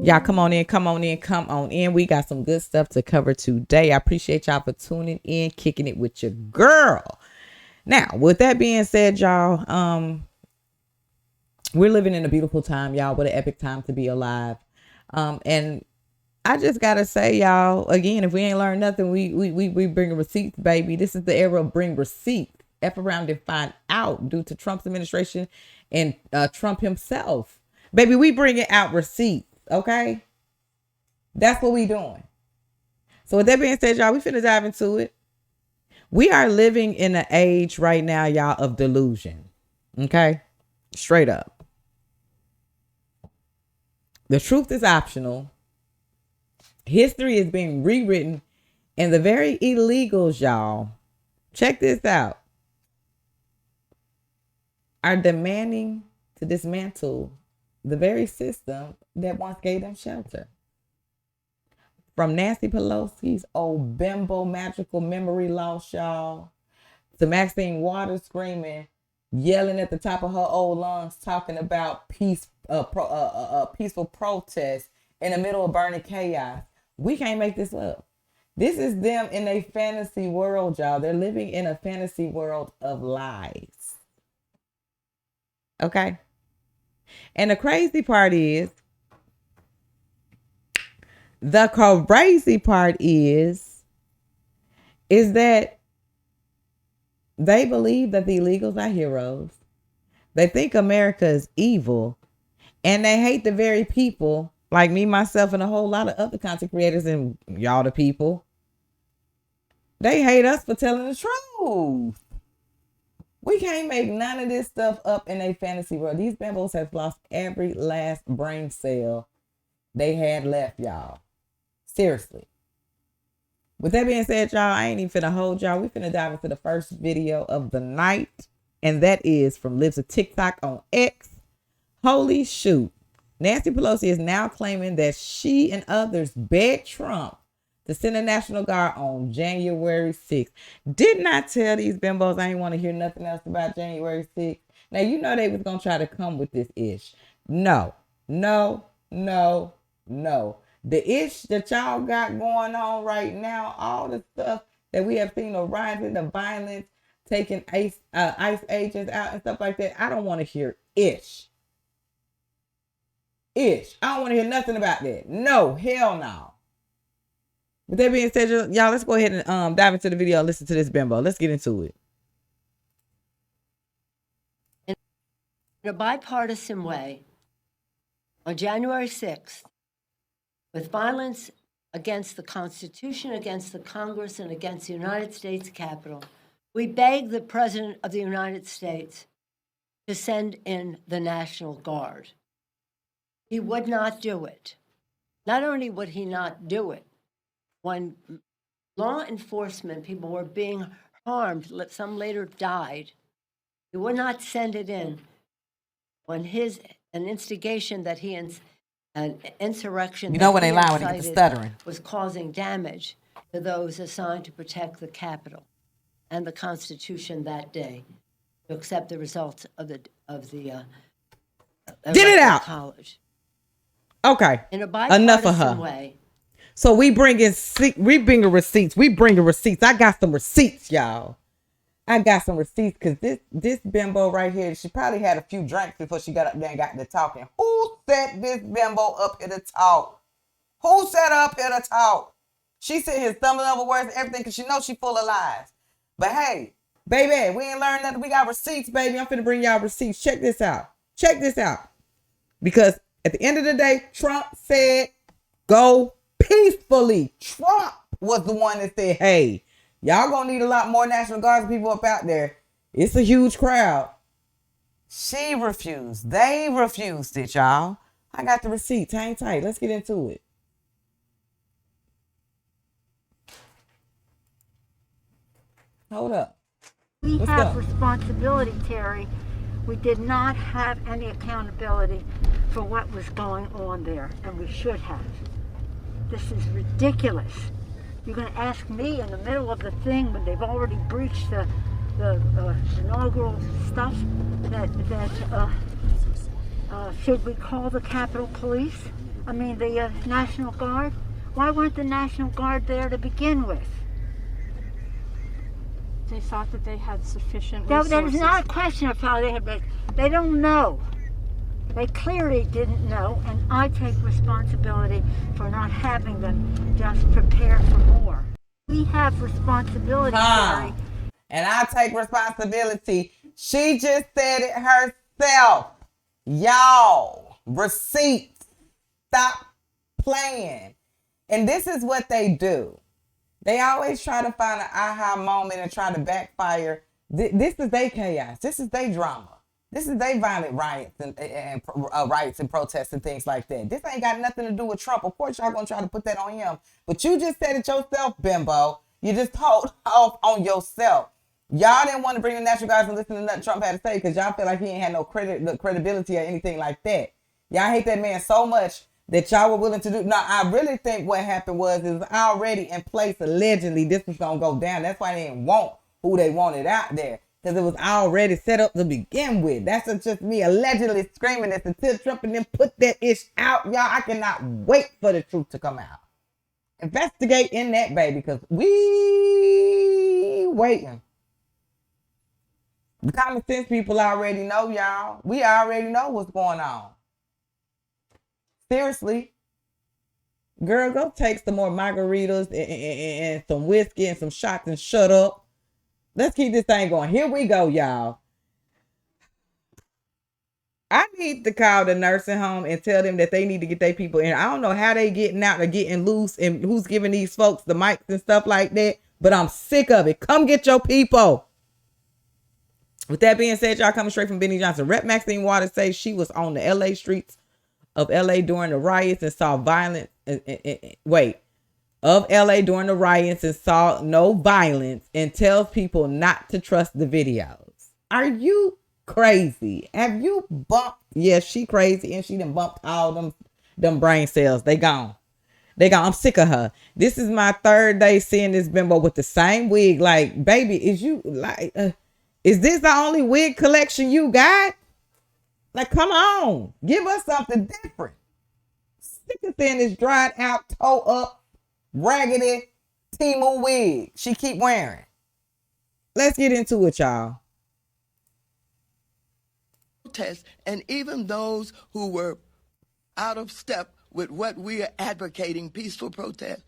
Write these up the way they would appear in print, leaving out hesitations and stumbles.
Y'all come on in, come on in, come on in. We got some good stuff to cover today. I appreciate y'all for tuning in, kicking it with your girl. Now, with that being said, y'all, we're living in a beautiful time, y'all. What an epic time to be alive. And I just gotta say, y'all, again, if we ain't learned nothing, we bring receipts, baby. This is the era of bring receipts. F around and find out due to Trump's administration and Trump himself. Baby, we bringing out receipts, okay? That's what we doing. So with that being said, y'all, we finna dive into it. We are living in an age right now, y'all, of delusion, okay? Straight up. The truth is optional. History is being rewritten, and the very illegals, y'all, check this out, are demanding to dismantle the very system that once gave them shelter. From Nancy Pelosi's old bimbo magical memory loss, y'all, to Maxine Waters screaming, yelling at the top of her old lungs, talking about peaceful protest in the middle of burning chaos. We can't make this up. This is them in a fantasy world, y'all. They're living in a fantasy world of lies. Okay? And the crazy part is that they believe that the illegals are heroes. They think America is evil. And they hate the very people like me, myself, and a whole lot of other content creators and y'all the people. They hate us for telling the truth. We can't make none of this stuff up in a fantasy world. These bimbos have lost every last brain cell they had left, y'all. Seriously. With that being said, y'all, I ain't even finna hold y'all. We finna dive into the first video of the night. And that is from Lives of TikTok on X. Holy shoot. Nancy Pelosi is now claiming that she and others begged Trump to send a National Guard on January 6th. Did not tell these bimbos I ain't want to hear nothing else about January 6th. Now, you know they was going to try to come with this ish. No. The ish that y'all got going on right now, all the stuff that we have seen, the rising, the violence, taking ICE agents out and stuff like that, I don't want to hear ish. I don't want to hear nothing about that. No, hell no. With that being said, y'all, let's go ahead and dive into the video and listen to this bimbo. Let's get into it. In a bipartisan way, on January 6th, with violence against the Constitution, against the Congress, and against the United States Capitol, we begged the President of the United States to send in the National Guard. He would not do it. Not only would he not do it, when law enforcement people were being harmed, some later died, he would not send it in when an instigation that he an insurrection. You know when they lie when they get to stuttering. Was causing damage to those assigned to protect the Capitol and the Constitution that day to accept the results of the Get it out. College. Okay. In a bipartisan Enough of her. way. So we bringing receipts. We bringing receipts. I got some receipts, y'all. I got some receipts because this bimbo right here, she probably had a few drinks before she got up there and got to talking. Who set this bimbo up here to talk? Who set her up here to talk? She sit here stumbling over words and everything because she knows she full of lies. But hey, baby, we ain't learned nothing. We got receipts, baby. I'm finna bring y'all receipts. Check this out. Because at the end of the day, Trump said, go peacefully. Trump was the one that said, hey, y'all gonna need a lot more National Guard people up out there. It's a huge crowd. She refused. They refused it, y'all. I got the receipts. Hang tight. Let's get into it. Hold up. We have responsibility, Terry. We did not have any accountability for what was going on there, and we should have. This is ridiculous. You're going to ask me in the middle of the thing when they've already breached the inaugural stuff that should we call the Capitol Police? the National Guard? Why weren't the National Guard there to begin with? They thought that they had sufficient No, resources. that is not a question of how they had been. They don't know. They clearly didn't know, and I take responsibility for not having them just prepare for more. We have responsibility, Terry. And I take responsibility. She just said it herself. Y'all, receipts. Stop playing. And this is what they do. They always try to find an aha moment and try to backfire. This is their chaos. This is their drama. This is their violent riots and riots and protests and things like that. This ain't got nothing to do with Trump. Of course, y'all gonna try to put that on him. But you just said it yourself, bimbo. You just told off on yourself. Y'all didn't want to bring the National Guards and listen to nothing Trump had to say because y'all feel like he ain't had no credibility or anything like that. Y'all hate that man so much that y'all were willing to do. Now, I really think what happened was it was already in place. Allegedly, this was going to go down. That's why they didn't want who they wanted out there. Because it was already set up to begin with. That's just me allegedly screaming this until Trump and them put that ish out. Y'all, I cannot wait for the truth to come out. Investigate in that, baby, because we waiting. The common sense people already know, y'all. We already know what's going on. Seriously. Girl, go take some more margaritas and some whiskey and some shots and shut up. Let's keep this thing going. Here we go, y'all. I need to call the nursing home and tell them that they need to get their people in. I don't know how they getting out or getting loose and who's giving these folks the mics and stuff like that, but I'm sick of it. Come get your people. With that being said, y'all, coming straight from Benny Johnson. Rep. Maxine Waters says she was on the LA streets of LA during the riots and saw violence. Of LA during the riots and saw no violence and tells people not to trust the videos. Are you crazy? Have you bumped? Yes, she crazy and she done bumped all them brain cells. They gone. I'm sick of her. This is my third day seeing this bimbo with the same wig. Like, baby, is this the only wig collection you got? Like, come on. Give us something different. Stick it in this dried out, toe up, raggedy Timu wig she keep wearing. Let's get into it, y'all. And even those who were out of step with what we are advocating, peaceful protest,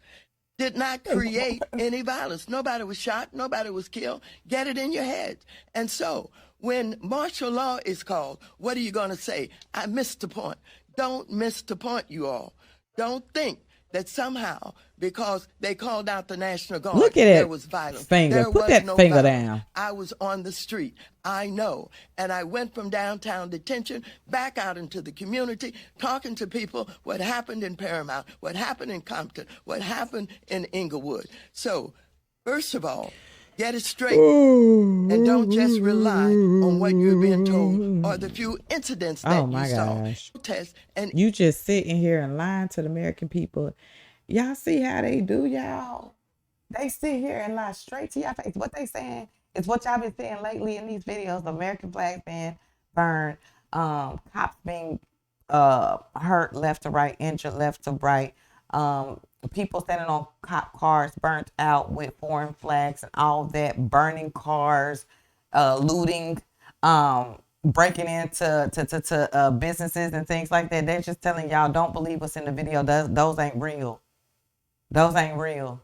did not create any violence. Nobody was shot. Nobody was killed. Get it in your head. And so when martial law is called, what are you going to say? I missed the point. Don't miss the point, you all. Don't think that somehow, because they called out the National Guard, look at there was violence. Finger. There Put was that no finger violence. down. I was on the street. I know. And I went from downtown detention back out into the community, talking to people what happened in Paramount, what happened in Compton, what happened in Inglewood. So, first of all, get it straight and don't just rely on what you're being told or the few incidents that you saw. Protest and you just sitting here and lying to the American people. Y'all see how they do, y'all? They sit here and lie straight to your face. What they saying is what y'all been saying lately in these videos. American flags being burned, cops being hurt left to right, injured left to right, people standing on cop cars burnt out with foreign flags and all that, burning cars, looting, breaking into businesses and things like that. They're just telling y'all, don't believe what's in the video. Those ain't real. Those ain't real.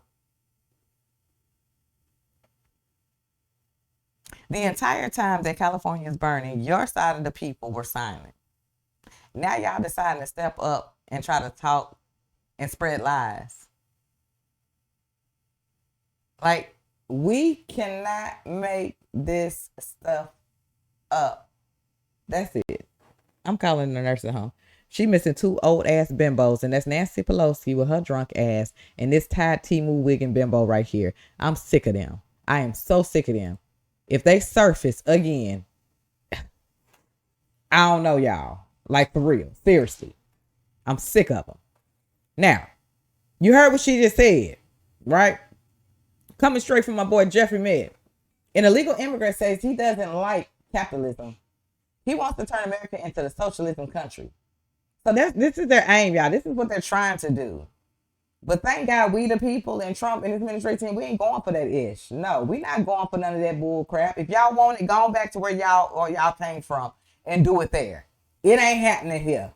The entire time that California is burning, your side of the people were silent. Now y'all deciding to step up and try to talk and spread lies. Like, we cannot make this stuff up. That's it. I'm calling the nursing home. She missing two old ass bimbos, and that's Nancy Pelosi with her drunk ass and this tied Timu wig and bimbo right here. I'm sick of them. I am so sick of them. If they surface again, I don't know, y'all. Like, for real. Seriously. I'm sick of them. Now, you heard what she just said, right? Coming straight from my boy Jeffrey Med. An illegal immigrant says he doesn't like capitalism. He wants to turn America into the socialism country. So this is their aim, y'all. This is what they're trying to do. But thank God we the people and Trump and his administration, we ain't going for that ish. No, we not going for none of that bull crap. If y'all want it, go back to where y'all came from and do it there. It ain't happening here.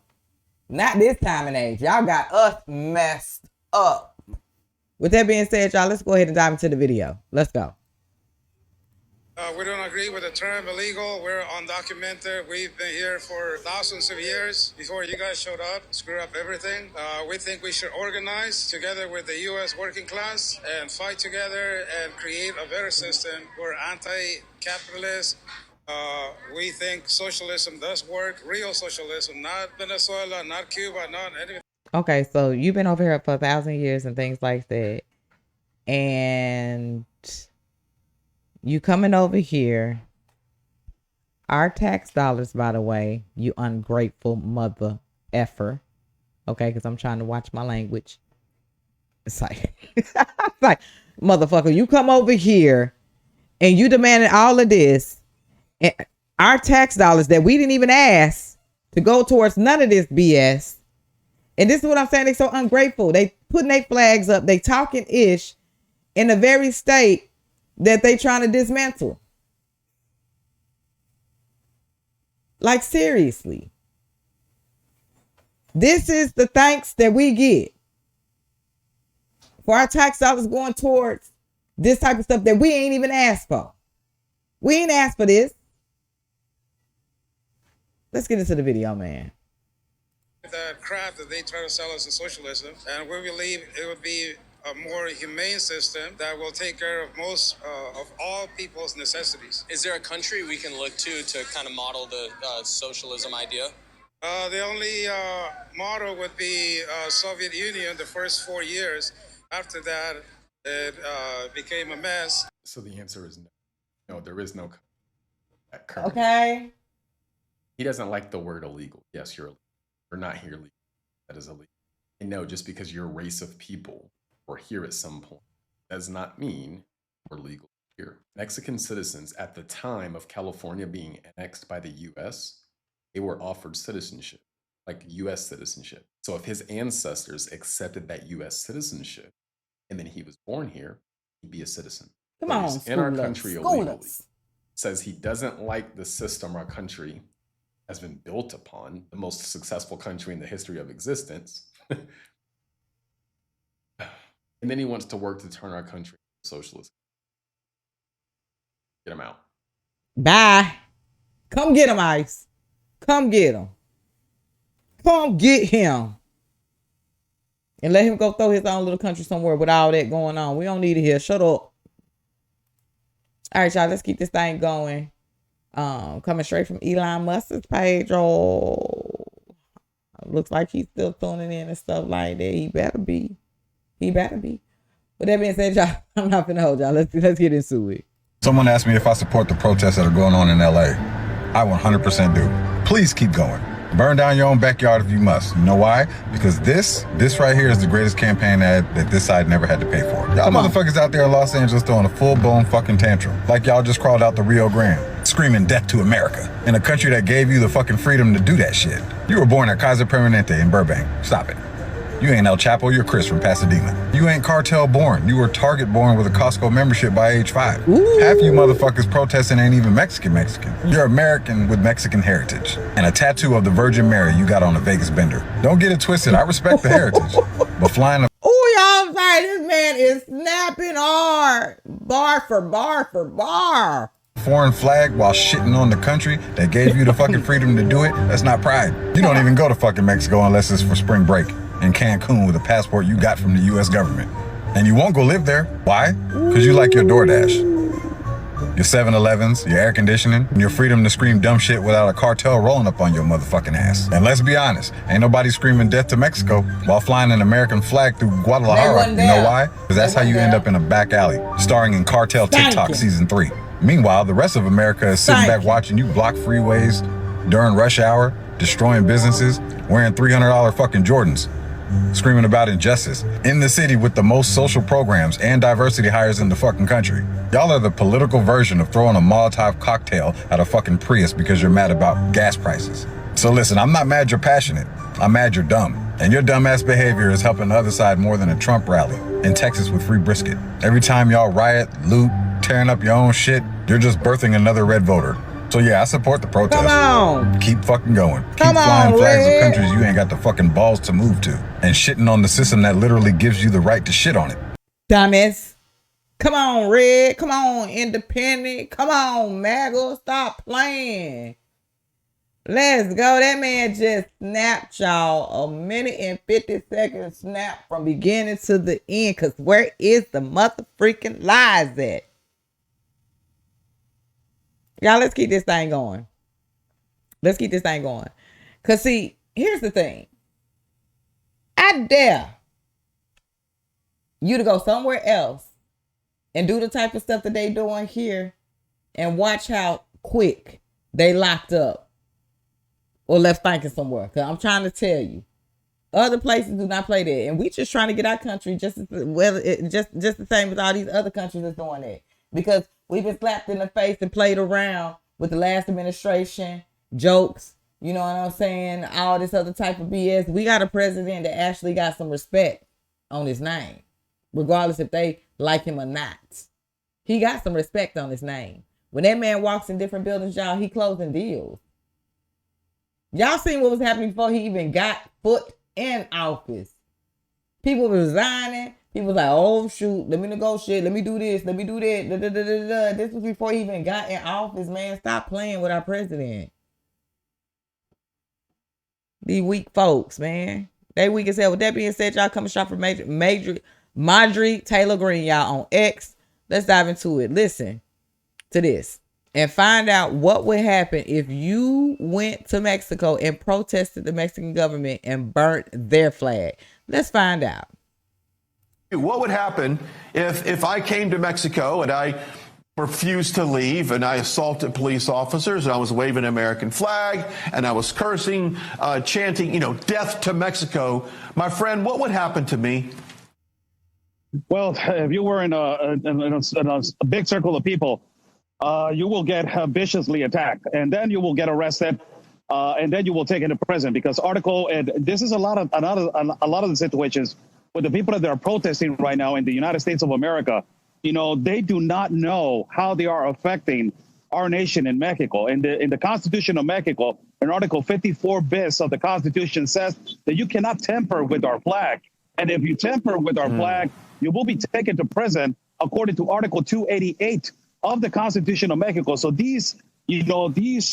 Not this time and age. Y'all got us messed up. With that being said, y'all, let's go ahead and dive into the video. Let's go. We don't agree with the term illegal. We're undocumented. We've been here for thousands of years before you guys showed up, screw up everything. We think we should organize together with the U.S. working class and fight together and create a better system. We're anti-capitalist. We think socialism does work, real socialism, not Venezuela, not Cuba, not anything. Okay, so you've been over here for 1,000 years and things like that. And you coming over here, our tax dollars, by the way, you ungrateful mother effer. Okay, because I'm trying to watch my language. It's like, it's like, motherfucker, you come over here and you demanded all of this. And our tax dollars that we didn't even ask to go towards none of this BS. And this is what I'm saying. They're so ungrateful. They putting their flags up. They talking ish in the very state that they trying to dismantle. Like, seriously. This is the thanks that we get for our tax dollars going towards this type of stuff that we ain't even asked for. We ain't asked for this. Let's get into the video, man. That crap that they try to sell us as socialism, and we believe it would be a more humane system that will take care of most of all people's necessities. Is there a country we can look to kind of model the socialism idea? The only model would be Soviet Union the first 4 years. After that, it became a mess. So the answer is no. No, there is no. Okay. He doesn't like the word illegal. Yes, you're illegal. We're not here legally. That is illegal. And no, just because you're a race of people or here at some point does not mean we're legal here. Mexican citizens at the time of California being annexed by the U.S., they were offered citizenship, like U.S. citizenship. So if his ancestors accepted that U.S. citizenship and then he was born here, he'd be a citizen. Come But on, he's in our country illegally. us. Says he doesn't like the system our country has been built upon, the most successful country in the history of existence. And then he wants to work to turn our country socialist. Get him out. Bye. Come get him, Ice. Come get him. Come get him. And let him go throw his own little country somewhere with all that going on. We don't need it here. Shut up. All right, y'all. Let's keep this thing going. Coming straight from Elon Musk's page. Oh, looks like he's still tuning in and stuff like that. He better be. He better be. With that being said, y'all, I'm not gonna hold y'all. Let's get into it. Someone asked me if I support the protests that are going on in LA. I 100% do. Please keep going. Burn down your own backyard if you must. You know why? Because this right here is the greatest campaign ad that this side never had to pay for. Y'all motherfuckers out there in Los Angeles throwing a full-blown fucking tantrum. Like y'all just crawled out the Rio Grande, screaming death to America, in a country that gave you the fucking freedom to do that shit. You were born at Kaiser Permanente in Burbank. Stop it. You ain't El Chapo, you're Chris from Pasadena. You ain't cartel born. You were Target born with a Costco membership by age 5. Ooh. Half you motherfuckers protesting ain't even Mexican. You're American with Mexican heritage. And a tattoo of the Virgin Mary you got on a Vegas bender. Don't get it twisted, I respect the heritage. But flying a y'all, sorry, this man is snapping hard. Bar for bar for bar. Foreign flag while shitting on the country that gave you the fucking freedom to do it, that's not pride. You don't even go to fucking Mexico unless it's for spring break. In Cancun with a passport you got from the U.S. government. And you won't go live there. Why? Because you like your DoorDash, your 7-Elevens, your air conditioning, and your freedom to scream dumb shit without a cartel rolling up on your motherfucking ass. And let's be honest, ain't nobody screaming death to Mexico while flying an American flag through Guadalajara. You know why? Because that's how you end up in a back alley, starring in Cartel TikTok Season 3. Meanwhile, the rest of America is sitting back watching you block freeways during rush hour, destroying businesses, wearing $300 fucking Jordans, screaming about injustice in the city with the most social programs and diversity hires in the fucking country. Y'all are the political version of throwing a Molotov cocktail at a fucking Prius because you're mad about gas prices. So listen, I'm not mad you're passionate. I'm mad you're dumb. And your dumbass behavior is helping the other side more than a Trump rally in Texas with free brisket. Every time y'all riot, loot, tearing up your own shit, you're just birthing another red voter. So yeah, I support the protest. Come on. Keep fucking going. Come Keep flying on, flags Red. of countries you ain't got the fucking balls to move to. And shitting on the system that literally gives you the right to shit on it. Dumbass. Come on, Red. Come on, Independent. Come on, MAGA. Stop playing. Let's go. That man just snapped y'all a minute and 50 seconds snap from beginning to the end. Because where is the mother freaking lies at? Y'all, let's keep this thing going. Let's keep this thing going. Because, see, here's the thing. I dare you to go somewhere else and do the type of stuff that they doing here and watch how quick they locked up or left thinking somewhere. Because I'm trying to tell you, other places do not play that. And we just trying to get our country just as well, just the same as all these other countries is doing that. Because we've been slapped in the face and played around with the last administration, jokes, you know what I'm saying? All this other type of BS. We got a president that actually got some respect on his name, regardless if they like him or not. He got some respect on his name. When that man walks in different buildings, y'all, he closing deals. Y'all seen what was happening before he even got foot in office. People were resigning. People was like, oh, shoot, let me negotiate. Let me do this. Let me do that. Da, da, da, da, da. This was before he even got in office, man. Stop playing with our president. These weak folks, man. They weak as hell. With that being said, y'all come and shop for Marjorie Taylor Greene, y'all, on X. Let's dive into it. Listen to this and find out what would happen if you went to Mexico and protested the Mexican government and burnt their flag. Let's find out. What would happen if I came to Mexico and I refused to leave and I assaulted police officers and I was waving an American flag and I was cursing, chanting, death to Mexico? My friend, what would happen to me? Well, if you were in a big circle of people, you will get viciously attacked, and then you will get arrested, and then you will take into prison because and this is a lot of the situations with the people that are protesting right now in the United States of America. They do not know how they are affecting our nation in Mexico. In the Constitution of Mexico, in Article 54 bis of the Constitution says that you cannot tamper with our flag. And if you tamper with our flag, you will be taken to prison according to Article 288 of the Constitution of Mexico. So these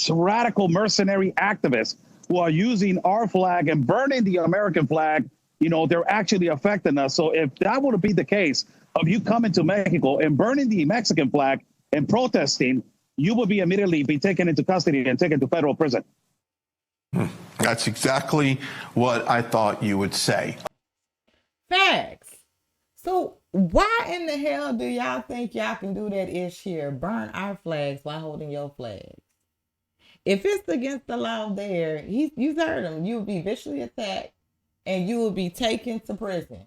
radical mercenary activists who are using our flag and burning the American flag, they're actually affecting us. So if that would be the case of you coming to Mexico and burning the Mexican flag and protesting, you will be immediately be taken into custody and taken to federal prison. That's exactly what I thought you would say. Facts. So why in the hell do y'all think y'all can do that ish here? Burn our flags while holding your flags. If it's against the law there, you heard him. You will be viciously attacked and you will be taken to prison.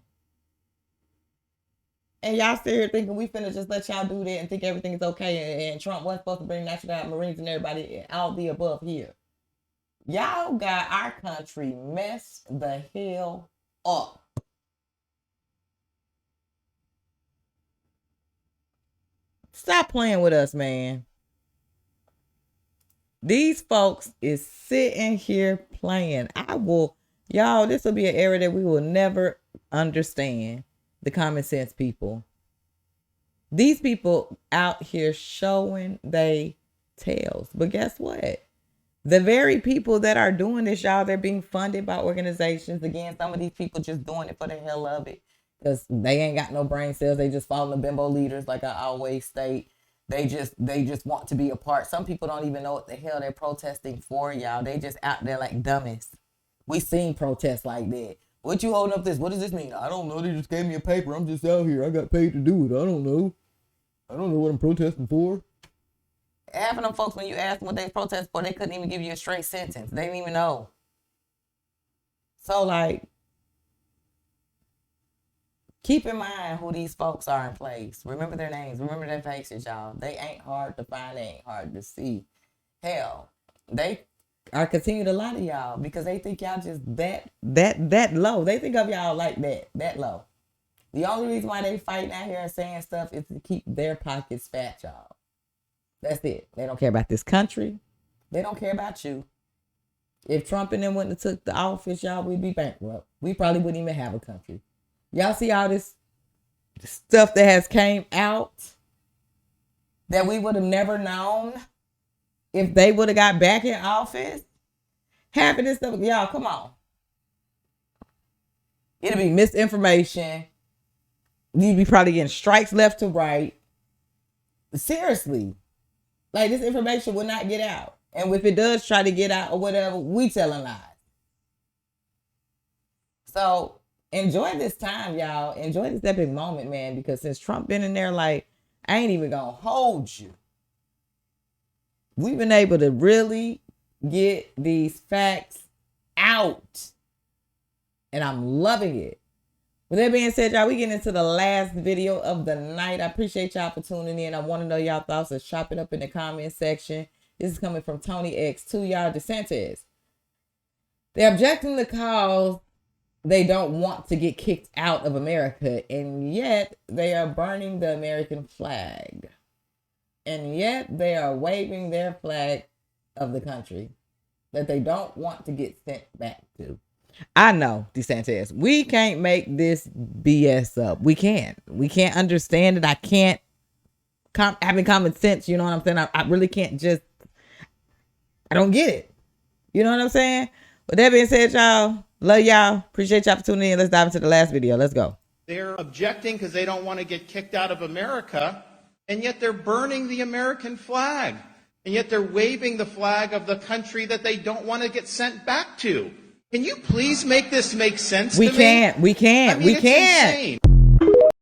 And y'all sit here thinking we finna just let y'all do that and think everything is okay and Trump wasn't supposed to bring National Guard, Marines, and everybody, all the above here. Y'all got our country messed the hell up. Stop playing with us, man. These folks is sitting here playing. Y'all, this will be an era that we will never understand. The common sense people. These people out here showing they tails. But guess what? The very people that are doing this, y'all, they're being funded by organizations. Again, some of these people just doing it for the hell of it. Because they ain't got no brain cells. They just follow the bimbo leaders, like I always state. They just want to be a part. Some people don't even know what the hell they're protesting for, y'all. They just out there like dummies. We seen protests like that. What you holding up this? What does this mean? I don't know. They just gave me a paper. I'm just out here. I got paid to do it. I don't know. I don't know what I'm protesting for. Half of them folks, when you ask them what they protest for, they couldn't even give you a straight sentence. They didn't even know. So, like, keep in mind who these folks are in place. Remember their names. Remember their faces, y'all. They ain't hard to find. They ain't hard to see. Hell, they are continue to lie to y'all because they think y'all just that low. They think of y'all like that low. The only reason why they fighting out here and saying stuff is to keep their pockets fat, y'all. That's it. They don't care about this country. They don't care about you. If Trump and them wouldn't have took the office, y'all, we'd be bankrupt. We probably wouldn't even have a country. Y'all see all this stuff that has came out that we would have never known if they would have got back in office? Half of this stuff, y'all, come on. It'll be misinformation. You'd be probably getting strikes left to right. Seriously. Like, this information will not get out. And if it does try to get out or whatever, we telling lies. So, enjoy this time, y'all. Enjoy this epic moment, man, because since Trump been in there, like, I ain't even gonna hold you. We've been able to really get these facts out. And I'm loving it. With that being said, y'all, we getting into the last video of the night. I appreciate y'all for tuning in. I want to know y'all thoughts. So chop it up in the comment section. This is coming from Tony X2, y'all. DeSantis. They're objecting the cause they don't want to get kicked out of America. And yet they are burning the American flag. And yet they are waving their flag of the country that they don't want to get sent back to. I know, DeSantis, we can't make this BS up. We can't. We can't understand it. I can't. Having common sense, you know what I'm saying? I really can't just. I don't get it. You know what I'm saying? With that being said, y'all, love y'all. Appreciate y'all for tuning in. Let's dive into the last video. Let's go. They're objecting because they don't want to get kicked out of America, and yet they're burning the American flag. And yet they're waving the flag of the country that they don't want to get sent back to. Can you please make this make sense to me? We can't. I mean, We it's can't. insane.